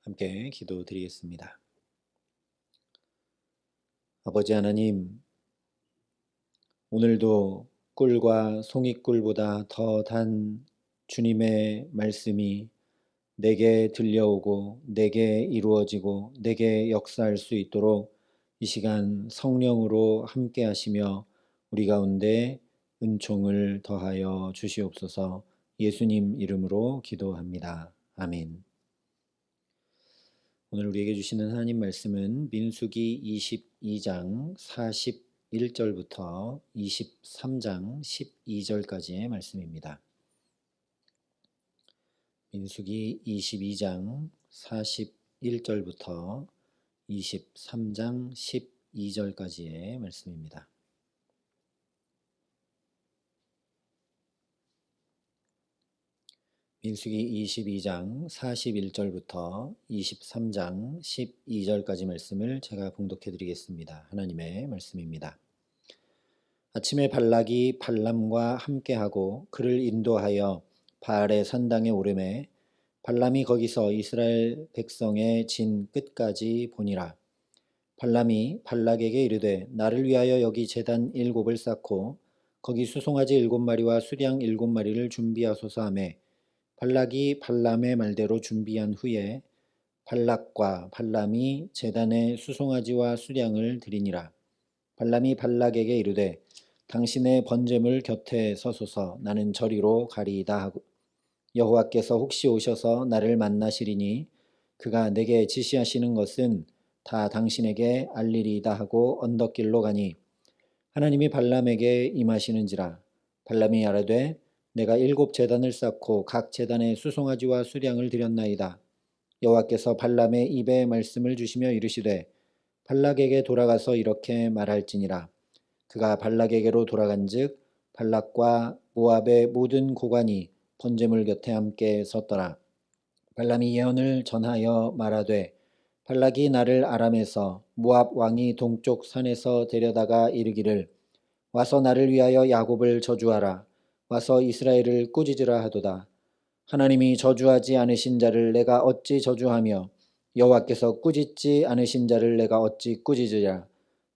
함께 기도드리겠습니다. 아버지 하나님, 오늘도 꿀과 송이꿀보다 더 단 주님의 말씀이 내게 들려오고 내게 이루어지고 내게 역사할 수 있도록 이 시간 성령으로 함께 하시며 우리 가운데 은총을 더하여 주시옵소서. 예수님 이름으로 기도합니다. 아멘. 오늘 우리에게 주시는 하나님 말씀은 민수기 22장 41절부터 23장 12절까지의 말씀입니다. 민수기 22장 41절부터 23장 12절까지의 말씀입니다. 민수기 22장 41절부터 23장 12절까지 말씀을 제가 봉독해 드리겠습니다. 하나님의 말씀입니다. 아침에 발락이 발람과 함께하고 그를 인도하여 바알의 산당에 오르매 발람이 거기서 이스라엘 백성의 진 끝까지 보니라. 발람이 발락에게 이르되 나를 위하여 여기 제단 7을 쌓고 거기 수송아지 7마리와 수량 7마리를 준비하소서 하며 발락이 발람의 말대로 준비한 후에 발락과 발람이 제단에 수송아지와 수량을 드리니라. 발람이 발락에게 이르되 당신의 번제물 곁에 서소서. 나는 저리로 가리이다 하고 여호와께서 혹시 오셔서 나를 만나시리니 그가 내게 지시하시는 것은 다 당신에게 알리리이다 하고 언덕길로 가니 하나님이 발람에게 임하시는지라. 발람이 아뢰되 내가 7제단을 쌓고 각 제단에 수송아지와 수량을 드렸나이다. 여호와께서 발람의 입에 말씀을 주시며 이르시되 발락에게 돌아가서 이렇게 말할지니라. 그가 발락에게로 돌아간즉 발락과 모압의 모든 고관이 번제물 곁에 함께 섰더라. 발람이 예언을 전하여 말하되 발락이 나를 아람에서 모압 왕이 동쪽 산에서 데려다가 이르기를 와서 나를 위하여 야곱을 저주하라. 와서 이스라엘을 꾸짖으라 하도다. 하나님이 저주하지 않으신 자를 내가 어찌 저주하며 여호와께서 꾸짖지 않으신 자를 내가 어찌 꾸짖으랴.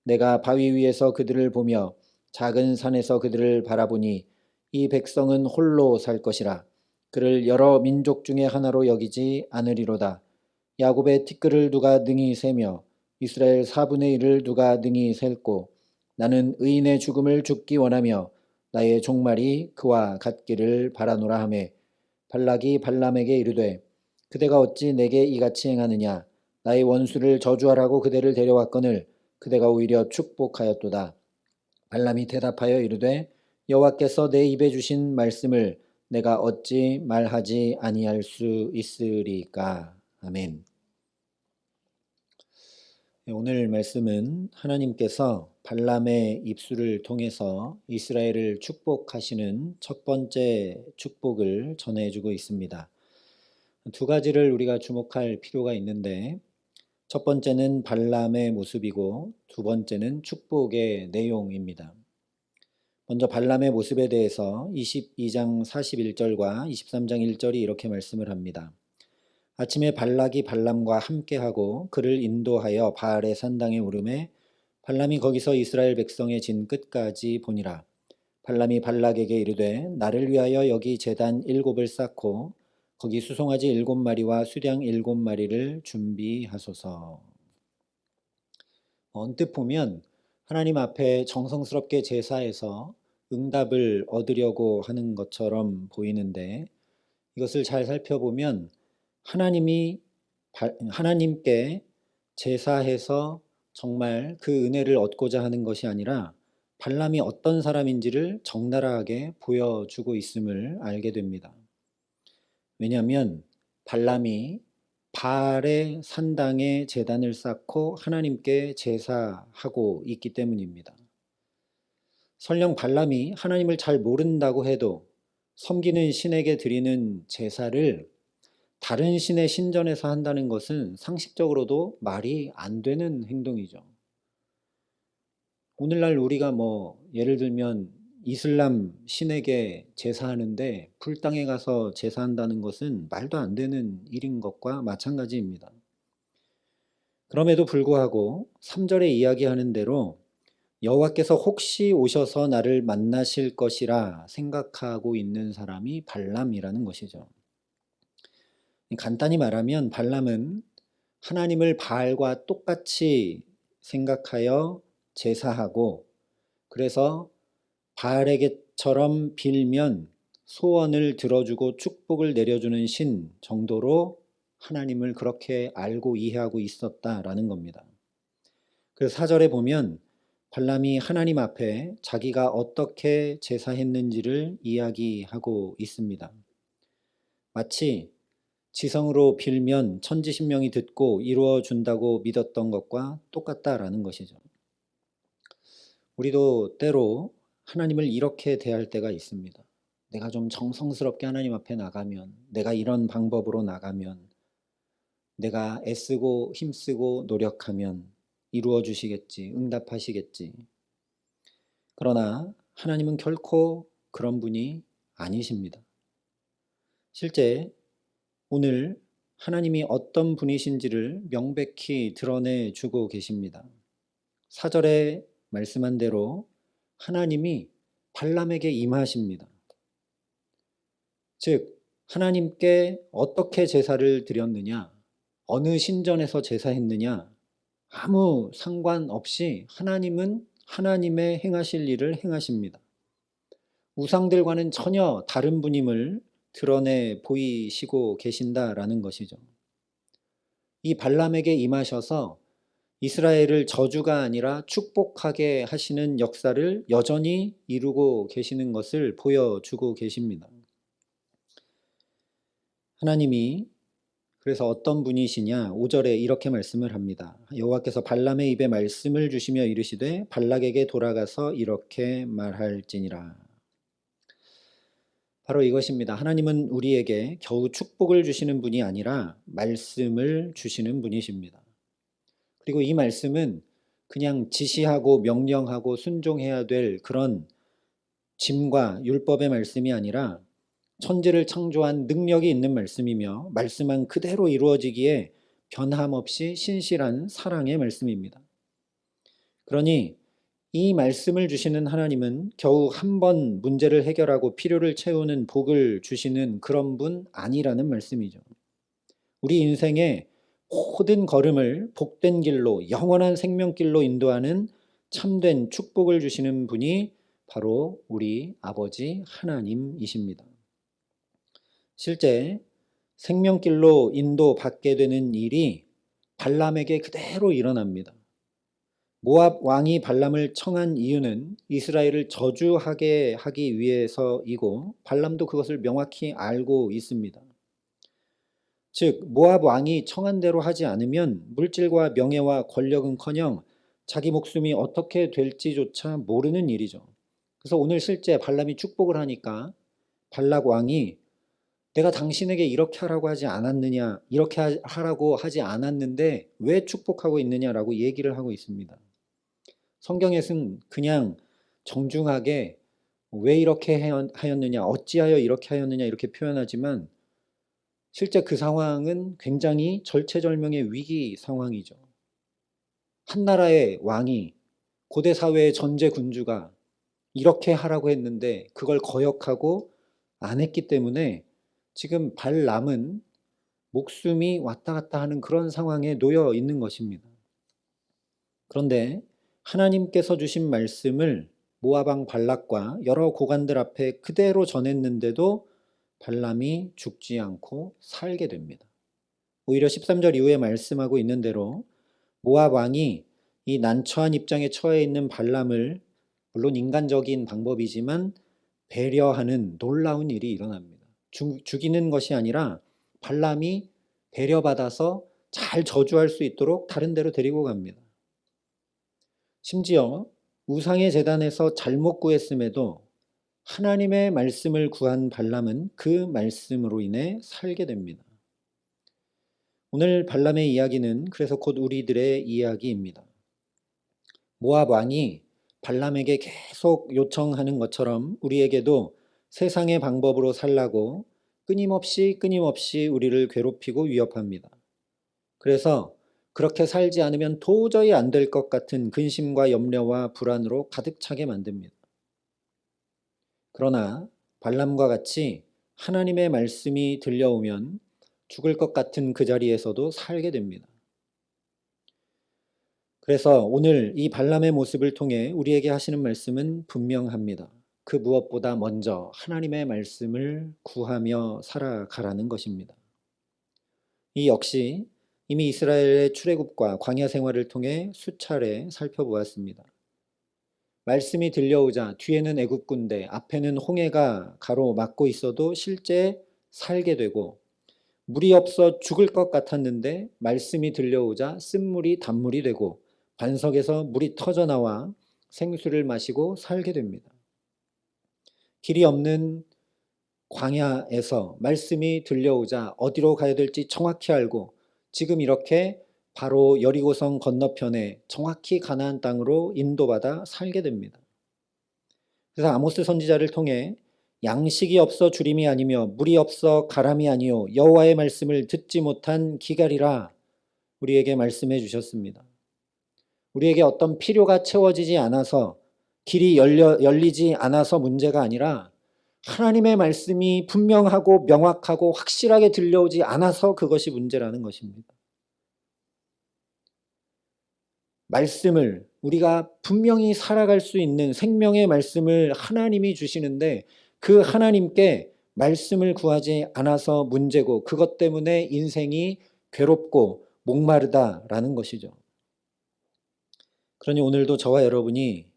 내가 바위 위에서 그들을 보며 작은 산에서 그들을 바라보니 이 백성은 홀로 살 것이라. 그를 여러 민족 중에 하나로 여기지 않으리로다. 야곱의 티끌을 누가 능히 세며 이스라엘 4분의 1을 누가 능히 셀고 나는 의인의 죽음을 죽기 원하며 나의 종말이 그와 같기를 바라노라 하매 발락이 발람에게 이르되 그대가 어찌 내게 이같이 행하느냐. 나의 원수를 저주하라고 그대를 데려왔거늘 그대가 오히려 축복하였도다. 발람이 대답하여 이르되 여호와께서 내 입에 주신 말씀을 내가 어찌 말하지 아니할 수 있으리까. 아멘. 오늘 말씀은 하나님께서 발람의 입술을 통해서 이스라엘을 축복하시는 첫 번째 축복을 전해주고 있습니다. 두 가지를 우리가 주목할 필요가 있는데 첫 번째는 발람의 모습이고 두 번째는 축복의 내용입니다. 먼저 발람의 모습에 대해서 22장 41절과 23장 1절이 이렇게 말씀을 합니다. 아침에 발락이 발람과 함께하고 그를 인도하여 바알의 산당에 오르매 발람이 거기서 이스라엘 백성의 진 끝까지 보니라. 발람이 발락에게 이르되 나를 위하여 여기 제단 7을 쌓고 거기 수송아지 7마리와 수량 7마리를 준비하소서. 언뜻 보면 하나님 앞에 정성스럽게 제사해서 응답을 얻으려고 하는 것처럼 보이는데 이것을 잘 살펴보면 하나님께 제사해서 정말 그 은혜를 얻고자 하는 것이 아니라 발람이 어떤 사람인지를 적나라하게 보여주고 있음을 알게 됩니다. 왜냐하면 발람이 바알의 산당에 제단을 쌓고 하나님께 제사하고 있기 때문입니다. 설령 발람이 하나님을 잘 모른다고 해도 섬기는 신에게 드리는 제사를 다른 신의 신전에서 한다는 것은 상식적으로도 말이 안 되는 행동이죠. 오늘날 우리가 예를 들면 이슬람 신에게 제사하는데 불당에 가서 제사한다는 것은 말도 안 되는 일인 것과 마찬가지입니다. 그럼에도 불구하고 3절에 이야기하는 대로 여호와께서 혹시 오셔서 나를 만나실 것이라 생각하고 있는 사람이 발람이라는 것이죠. 간단히 말하면 발람은 하나님을 바알과 똑같이 생각하여 제사하고, 그래서 바알에게처럼 빌면 소원을 들어주고 축복을 내려주는 신 정도로 하나님을 그렇게 알고 이해하고 있었다라는 겁니다. 그래서 4절에 보면 발람이 하나님 앞에 자기가 어떻게 제사했는지를 이야기하고 있습니다. 마치 지성으로 빌면 천지신명이 듣고 이루어 준다고 믿었던 것과 똑같다라는 것이죠. 우리도 때로 하나님을 이렇게 대할 때가 있습니다. 내가 좀 정성스럽게 하나님 앞에 나가면, 내가 이런 방법으로 나가면, 내가 애쓰고 힘쓰고 노력하면 이루어 주시겠지, 응답하시겠지. 그러나 하나님은 결코 그런 분이 아니십니다. 실제 오늘 하나님이 어떤 분이신지를 명백히 드러내 주고 계십니다. 4절에 말씀한 대로 하나님이 발람에게 임하십니다. 즉, 하나님께 어떻게 제사를 드렸느냐, 어느 신전에서 제사했느냐, 아무 상관없이 하나님은 하나님의 행하실 일을 행하십니다. 우상들과는 전혀 다른 분임을 드러내 보이시고 계신다라는 것이죠. 이 발람에게 임하셔서 이스라엘을 저주가 아니라 축복하게 하시는 역사를 여전히 이루고 계시는 것을 보여주고 계십니다. 하나님이 그래서 어떤 분이시냐, 5절에 이렇게 말씀을 합니다. 여호와께서 발람의 입에 말씀을 주시며 이르시되 발락에게 돌아가서 이렇게 말할지니라. 바로 이것입니다. 하나님은 우리에게 겨우 축복을 주시는 분이 아니라 말씀을 주시는 분이십니다. 그리고 이 말씀은 그냥 지시하고 명령하고 순종해야 될 그런 짐과 율법의 말씀이 아니라 천지를 창조한 능력이 있는 말씀이며 말씀한 그대로 이루어지기에 변함없이 신실한 사랑의 말씀입니다. 그러니 이 말씀을 주시는 하나님은 겨우 한 번 문제를 해결하고 필요를 채우는 복을 주시는 그런 분 아니라는 말씀이죠. 우리 인생의 모든 걸음을 복된 길로, 영원한 생명길로 인도하는 참된 축복을 주시는 분이 바로 우리 아버지 하나님이십니다. 실제 생명길로 인도받게 되는 일이 발람에게 그대로 일어납니다. 모압 왕이 발람을 청한 이유는 이스라엘을 저주하게 하기 위해서이고 발람도 그것을 명확히 알고 있습니다. 즉 모압 왕이 청한 대로 하지 않으면 물질과 명예와 권력은커녕 자기 목숨이 어떻게 될지조차 모르는 일이죠. 그래서 오늘 실제 발람이 축복을 하니까 발락 왕이 내가 당신에게 이렇게 하라고 하지 않았느냐, 이렇게 하라고 하지 않았는데 왜 축복하고 있느냐라고 얘기를 하고 있습니다. 성경에서는 그냥 정중하게 왜 이렇게 하였느냐, 어찌하여 이렇게 하였느냐 이렇게 표현하지만 실제 그 상황은 굉장히 절체절명의 위기 상황이죠. 한 나라의 왕이 고대 사회의 전제 군주가 이렇게 하라고 했는데 그걸 거역하고 안 했기 때문에 지금 발람은 목숨이 왔다 갔다 하는 그런 상황에 놓여 있는 것입니다. 그런데 하나님께서 주신 말씀을 모압 왕 발락과 여러 고관들 앞에 그대로 전했는데도 발람이 죽지 않고 살게 됩니다. 오히려 13절 이후에 말씀하고 있는 대로 모압 왕이 이 난처한 입장에 처해 있는 발람을 물론 인간적인 방법이지만 배려하는 놀라운 일이 일어납니다. 죽이는 것이 아니라 발람이 배려받아서 잘 저주할 수 있도록 다른 데로 데리고 갑니다. 심지어 우상의 제단에서 잘못 구했음에도 하나님의 말씀을 구한 발람은 그 말씀으로 인해 살게 됩니다. 오늘 발람의 이야기는 그래서 곧 우리들의 이야기입니다. 모압 왕이 발람에게 계속 요청하는 것처럼 우리에게도 세상의 방법으로 살라고 끊임없이 우리를 괴롭히고 위협합니다. 그래서 그렇게 살지 않으면 도저히 안 될 것 같은 근심과 염려와 불안으로 가득 차게 만듭니다. 그러나 발람과 같이 하나님의 말씀이 들려오면 죽을 것 같은 그 자리에서도 살게 됩니다. 그래서 오늘 이 발람의 모습을 통해 우리에게 하시는 말씀은 분명합니다. 그 무엇보다 먼저 하나님의 말씀을 구하며 살아가라는 것입니다. 이 역시 이미 이스라엘의 출애굽과 광야 생활을 통해 수차례 살펴보았습니다. 말씀이 들려오자 뒤에는 애굽 군대, 앞에는 홍해가 가로막고 있어도 실제 살게 되고, 물이 없어 죽을 것 같았는데 말씀이 들려오자 쓴물이 단물이 되고 반석에서 물이 터져나와 생수를 마시고 살게 됩니다. 길이 없는 광야에서 말씀이 들려오자 어디로 가야 될지 정확히 알고 지금 이렇게 바로 여리고성 건너편에 정확히 가나안 땅으로 인도받아 살게 됩니다. 그래서 아모스 선지자를 통해 양식이 없어 주림이 아니며 물이 없어 가람이 아니요 여호와의 말씀을 듣지 못한 기갈이라 우리에게 말씀해 주셨습니다. 우리에게 어떤 필요가 채워지지 않아서 길이 열리지 않아서 문제가 아니라 하나님의 말씀이 분명하고 명확하고 확실하게 들려오지 않아서 그것이 문제라는 것입니다. 말씀을 우리가 분명히 살아갈 수 있는 생명의 말씀을 하나님이 주시는데 그 하나님께 말씀을 구하지 않아서 문제고 그것 때문에 인생이 괴롭고 목마르다라는 것이죠. 그러니 오늘도 저와 여러분이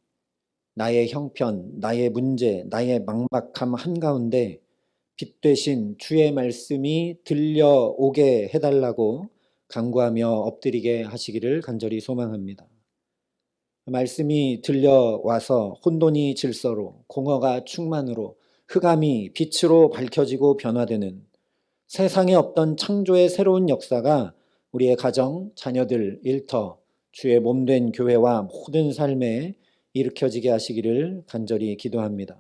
나의 형편, 나의 문제, 나의 막막함 한가운데 빛 되신 주의 말씀이 들려오게 해달라고 간구하며 엎드리게 하시기를 간절히 소망합니다. 말씀이 들려와서 혼돈이 질서로, 공허가 충만으로, 흑암이 빛으로 밝혀지고 변화되는 세상에 없던 창조의 새로운 역사가 우리의 가정, 자녀들, 일터, 주의 몸된 교회와 모든 삶에 일으켜지게 하시기를 간절히 기도합니다.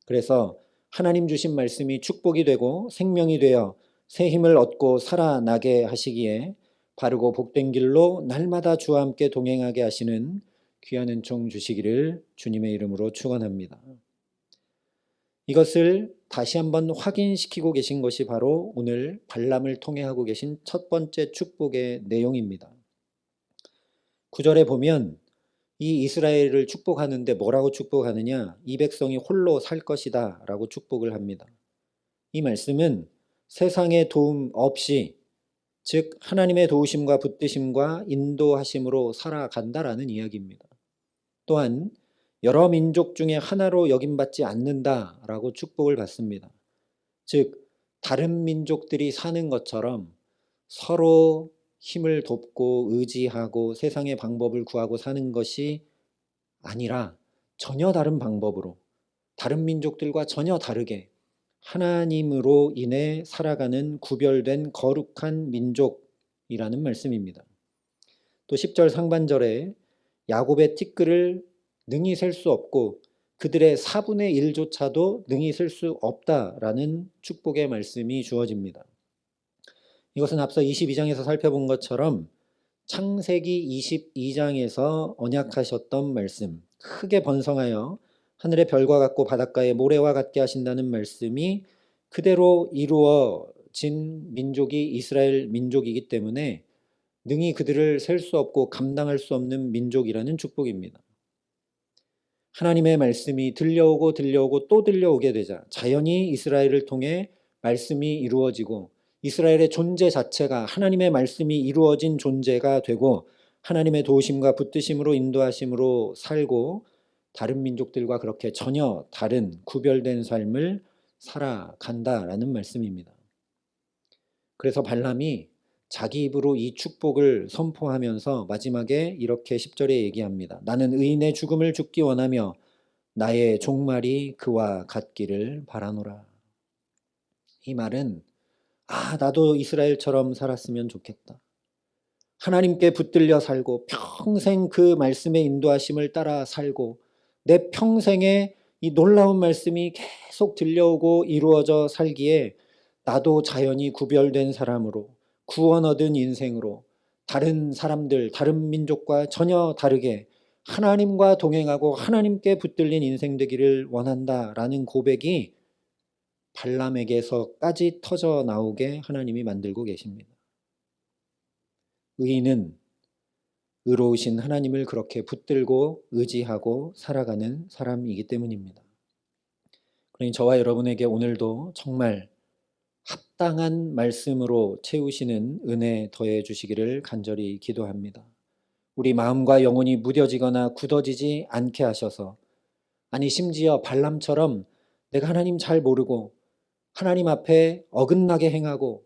그래서 하나님 주신 말씀이 축복이 되고 생명이 되어 새 힘을 얻고 살아나게 하시기에 바르고 복된 길로 날마다 주와 함께 동행하게 하시는 귀한 은총 주시기를 주님의 이름으로 축원합니다. 이것을 다시 한번 확인시키고 계신 것이 바로 오늘 발람을 통해 하고 계신 첫 번째 축복의 내용입니다. 9절에 보면 이 이스라엘을 축복하는데 뭐라고 축복하느냐? 이 백성이 홀로 살 것이다 라고 축복을 합니다. 이 말씀은 세상의 도움 없이 즉 하나님의 도우심과 붙드심과 인도하심으로 살아간다라는 이야기입니다. 또한 여러 민족 중에 하나로 여김받지 않는다라고 축복을 받습니다. 즉 다른 민족들이 사는 것처럼 서로 힘을 돕고 의지하고 세상의 방법을 구하고 사는 것이 아니라 전혀 다른 방법으로 다른 민족들과 전혀 다르게 하나님으로 인해 살아가는 구별된 거룩한 민족이라는 말씀입니다. 또 10절 상반절에 야곱의 티끌을 능히 셀 수 없고 그들의 4분의 1조차도 능히 셀 수 없다라는 축복의 말씀이 주어집니다. 이것은 앞서 22장에서 살펴본 것처럼 창세기 22장에서 언약하셨던 말씀, 크게 번성하여 하늘의 별과 같고 바닷가의 모래와 같게 하신다는 말씀이 그대로 이루어진 민족이 이스라엘 민족이기 때문에 능히 그들을 셀 수 없고 감당할 수 없는 민족이라는 축복입니다. 하나님의 말씀이 들려오고 또 들려오게 되자 자연히 이스라엘을 통해 말씀이 이루어지고 이스라엘의 존재 자체가 하나님의 말씀이 이루어진 존재가 되고 하나님의 도우심과 붙드심으로 인도하심으로 살고 다른 민족들과 그렇게 전혀 다른 구별된 삶을 살아간다라는 말씀입니다. 그래서 발람이 자기 입으로 이 축복을 선포하면서 마지막에 이렇게 10절에 얘기합니다. 나는 의인의 죽음을 죽기 원하며 나의 종말이 그와 같기를 바라노라. 이 말은 나도 이스라엘처럼 살았으면 좋겠다. 하나님께 붙들려 살고 평생 그 말씀의 인도하심을 따라 살고 내 평생에 이 놀라운 말씀이 계속 들려오고 이루어져 살기에 나도 자연히 구별된 사람으로 구원 얻은 인생으로 다른 사람들, 다른 민족과 전혀 다르게 하나님과 동행하고 하나님께 붙들린 인생 되기를 원한다라는 고백이 발람에게서까지 터져 나오게 하나님이 만들고 계십니다. 의인은 의로우신 하나님을 그렇게 붙들고 의지하고 살아가는 사람이기 때문입니다. 그러니 저와 여러분에게 오늘도 정말 합당한 말씀으로 채우시는 은혜 더해 주시기를 간절히 기도합니다. 우리 마음과 영혼이 무뎌지거나 굳어지지 않게 하셔서, 아니 심지어 발람처럼 내가 하나님 잘 모르고 하나님 앞에 어긋나게 행하고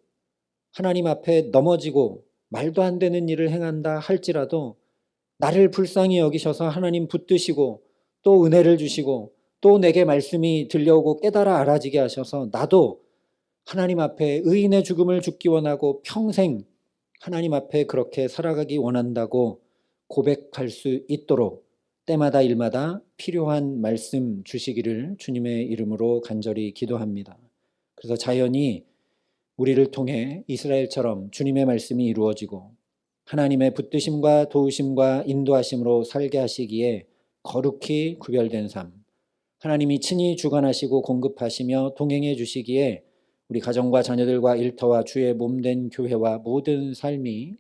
하나님 앞에 넘어지고 말도 안 되는 일을 행한다 할지라도 나를 불쌍히 여기셔서 하나님 붙드시고 또 은혜를 주시고 또 내게 말씀이 들려오고 깨달아 알아지게 하셔서 나도 하나님 앞에 의인의 죽음을 죽기 원하고 평생 하나님 앞에 그렇게 살아가기 원한다고 고백할 수 있도록 때마다 일마다 필요한 말씀 주시기를 주님의 이름으로 간절히 기도합니다. 그래서 자연히 우리를 통해 이스라엘처럼 주님의 말씀이 이루어지고 하나님의 붙드심과 도우심과 인도하심으로 살게 하시기에 거룩히 구별된 삶, 하나님이 친히 주관하시고 공급하시며 동행해 주시기에 우리 가정과 자녀들과 일터와 주의 몸된 교회와 모든 삶이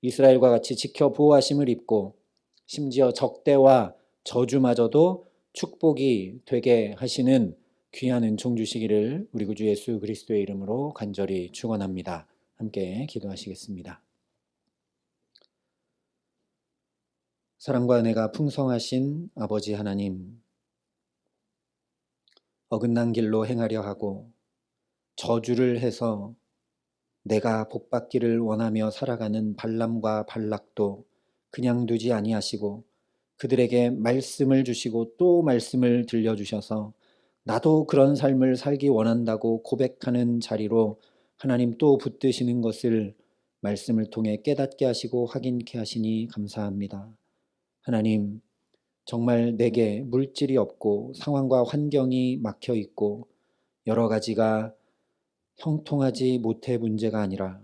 이스라엘과 같이 지켜 보호하심을 입고 심지어 적대와 저주마저도 축복이 되게 하시는 귀한 은총 주시기를 우리 구주 예수 그리스도의 이름으로 간절히 축원합니다. 함께 기도하시겠습니다. 사랑과 은혜가 풍성하신 아버지 하나님, 어긋난 길로 행하려 하고 저주를 해서 내가 복받기를 원하며 살아가는 발람과 발락도 그냥 두지 아니하시고 그들에게 말씀을 주시고 또 말씀을 들려주셔서 나도 그런 삶을 살기 원한다고 고백하는 자리로 하나님 또 붙드시는 것을 말씀을 통해 깨닫게 하시고 확인케 하시니 감사합니다. 하나님, 정말 내게 물질이 없고 상황과 환경이 막혀 있고 여러 가지가 형통하지 못해 문제가 아니라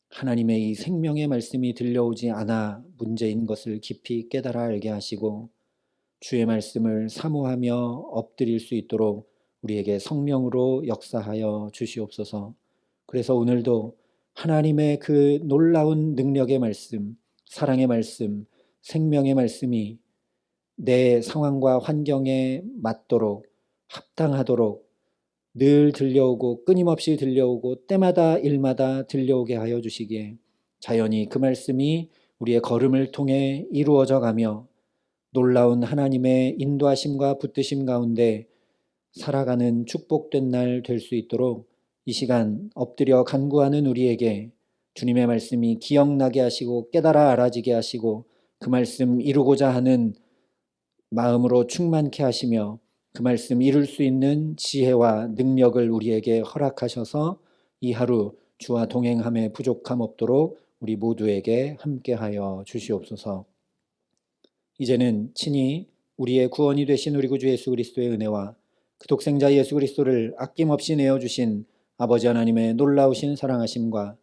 하나님의 이 생명의 말씀이 들려오지 않아 문제인 것을 깊이 깨달아 알게 하시고 주의 말씀을 사모하며 엎드릴 수 있도록 우리에게 성령으로 역사하여 주시옵소서. 그래서 오늘도 하나님의 그 놀라운 능력의 말씀, 사랑의 말씀, 생명의 말씀이 내 상황과 환경에 맞도록 합당하도록 늘 들려오고 끊임없이 들려오고 때마다 일마다 들려오게 하여 주시기에 자연히 그 말씀이 우리의 걸음을 통해 이루어져 가며 놀라운 하나님의 인도하심과 붙드심 가운데 살아가는 축복된 날 될 수 있도록 이 시간 엎드려 간구하는 우리에게 주님의 말씀이 기억나게 하시고 깨달아 알아지게 하시고 그 말씀 이루고자 하는 마음으로 충만케 하시며 그 말씀 이룰 수 있는 지혜와 능력을 우리에게 허락하셔서 이 하루 주와 동행함에 부족함 없도록 우리 모두에게 함께하여 주시옵소서. 이제는 친히 우리의 구원이 되신 우리 구주 예수 그리스도의 은혜와 그 독생자 예수 그리스도를 아낌없이 내어주신 아버지 하나님의 놀라우신 사랑하심과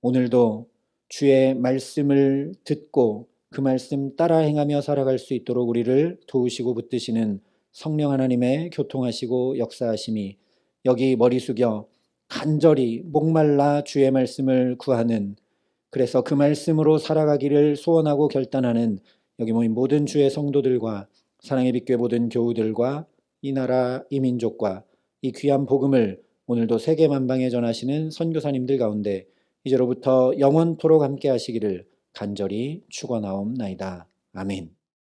오늘도 주의 말씀을 듣고 그 말씀 따라 행하며 살아갈 수 있도록 우리를 도우시고 붙드시는 성령 하나님의 교통하시고 역사하심이 여기 머리 숙여 간절히 목말라 주의 말씀을 구하는, 그래서 그 말씀으로 살아가기를 소원하고 결단하는 여기 모인 모든 주의 성도들과 사랑의 빛교회 모든 교우들과 이 나라 이 민족과 이 귀한 복음을 오늘도 세계 만방에 전하시는 선교사님들 가운데 이제로부터 영원토록 함께 하시기를 간절히 축원하옵나이다. 아멘.